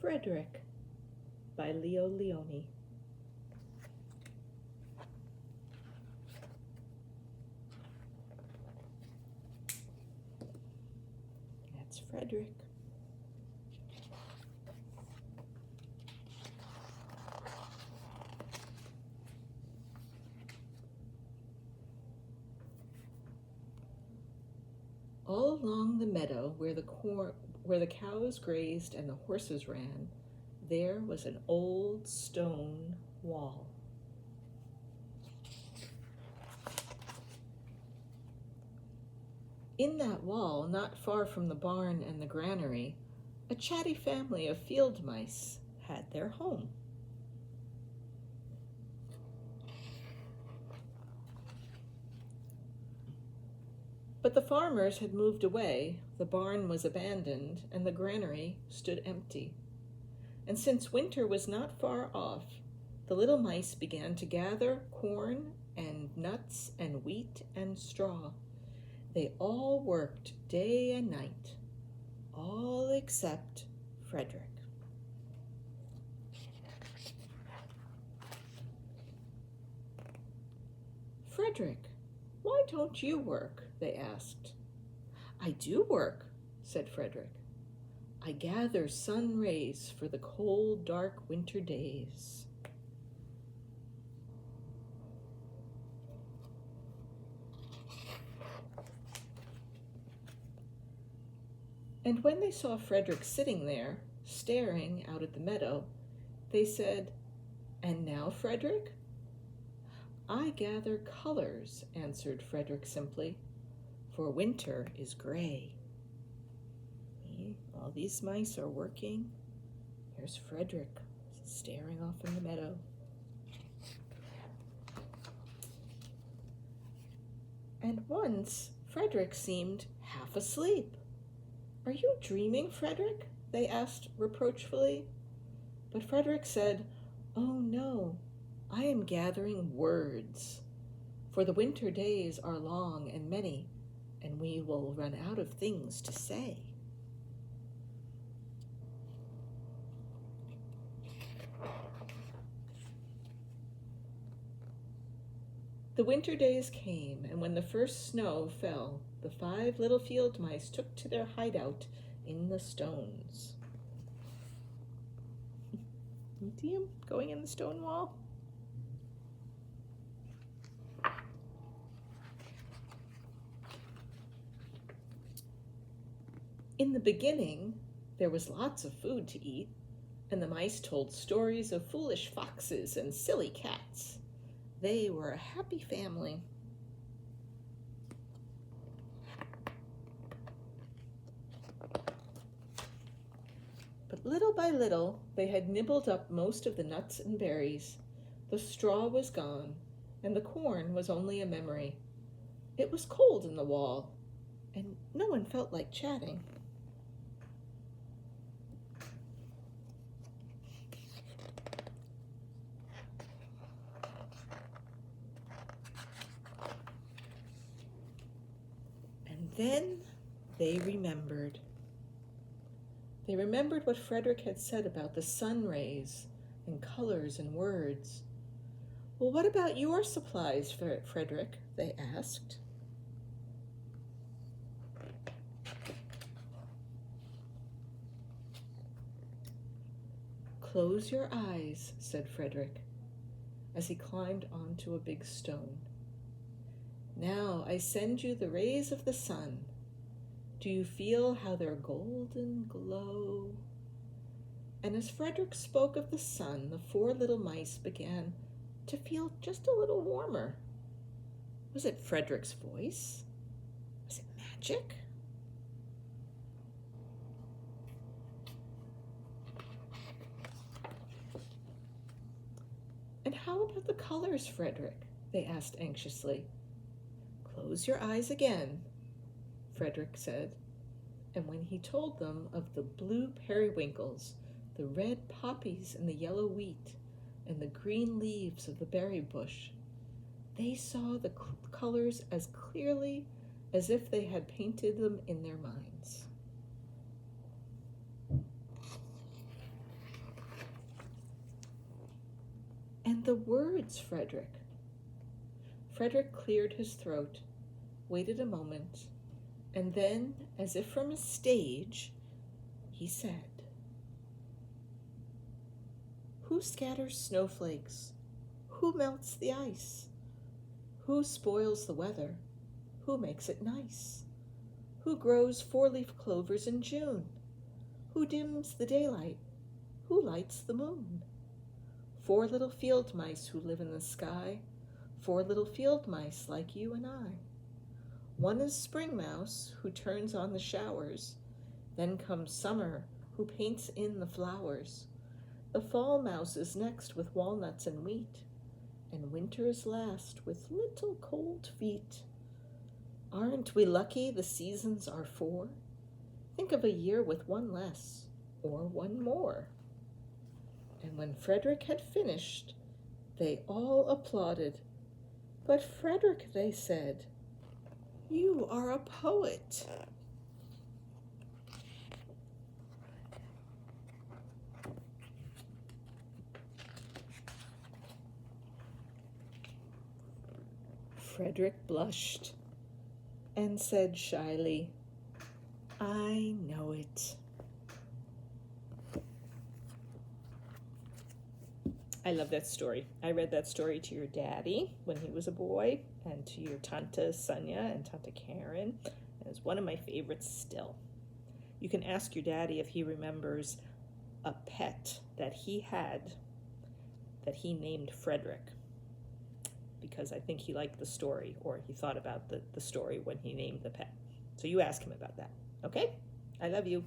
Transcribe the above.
Frederick by Leo Leone. That's Frederick. All along the meadow where the cows grazed and the horses ran, there was an old stone wall. In that wall, not far from the barn and the granary, a chatty family of field mice had their home. But the farmers had moved away, the barn was abandoned, and the granary stood empty. And since winter was not far off, the little mice began to gather corn and nuts and wheat and straw. They all worked day and night, all except Frederick. "Frederick, why don't you work?" they asked. "I do work," said Frederick. "I gather sun rays for the cold, dark winter days." And when they saw Frederick sitting there, staring out at the meadow, they said, "And now, Frederick?" "I gather colors," answered Frederick simply, "for winter is gray." All these mice are working. Here's Frederick staring off in the meadow. And once Frederick seemed half asleep. "Are you dreaming, Frederick?" they asked reproachfully. But Frederick said, "Oh no, I am gathering words. For the winter days are long and many, and we will run out of things to say." The winter days came, and when the first snow fell, the 5 little field mice took to their hideout in the stones. You see him going in the stone wall? In the beginning, there was lots of food to eat, and the mice told stories of foolish foxes and silly cats. They were a happy family. But little by little, they had nibbled up most of the nuts and berries. The straw was gone, and the corn was only a memory. It was cold in the wall, and no one felt like chatting. And then they remembered. They remembered what Frederick had said about the sun rays and colors and words. "Well, what about your supplies, Frederick?" they asked. "Close your eyes," said Frederick, as he climbed onto a big stone. "Now I send you the rays of the sun. Do you feel how their golden glow?" And as Frederick spoke of the sun, the 4 little mice began to feel just a little warmer. Was it Frederick's voice? Was it magic? "And how about the colors, Frederick?" they asked anxiously. "Close your eyes again," Frederick said, and when he told them of the blue periwinkles, the red poppies and the yellow wheat, and the green leaves of the berry bush, they saw the colors as clearly as if they had painted them in their minds. And the words, Frederick. Frederick cleared his throat, waited a moment, and then, as if from a stage, he said, "Who scatters snowflakes? Who melts the ice? Who spoils the weather? Who makes it nice? Who grows four-leaf clovers in June? Who dims the daylight? Who lights the moon? 4 little field mice who live in the sky, 4 little field mice like you and I. One is Spring Mouse, who turns on the showers. Then comes Summer, who paints in the flowers. The Fall Mouse is next with walnuts and wheat, and Winter is last with little cold feet. Aren't we lucky the seasons are 4? Think of a year with 1 less, or 1 more." And when Frederick had finished, they all applauded. "But Frederick," they said, "you are a poet." Frederick blushed and said shyly, "I know it." I love that story. I read that story to your daddy when he was a boy, and to your Tante Sonia and Tante Karen. And it's one of my favorites still. You can ask your daddy if he remembers a pet that he had that he named Frederick, because I think he liked the story, or he thought about the story when he named the pet. So you ask him about that, okay? I love you.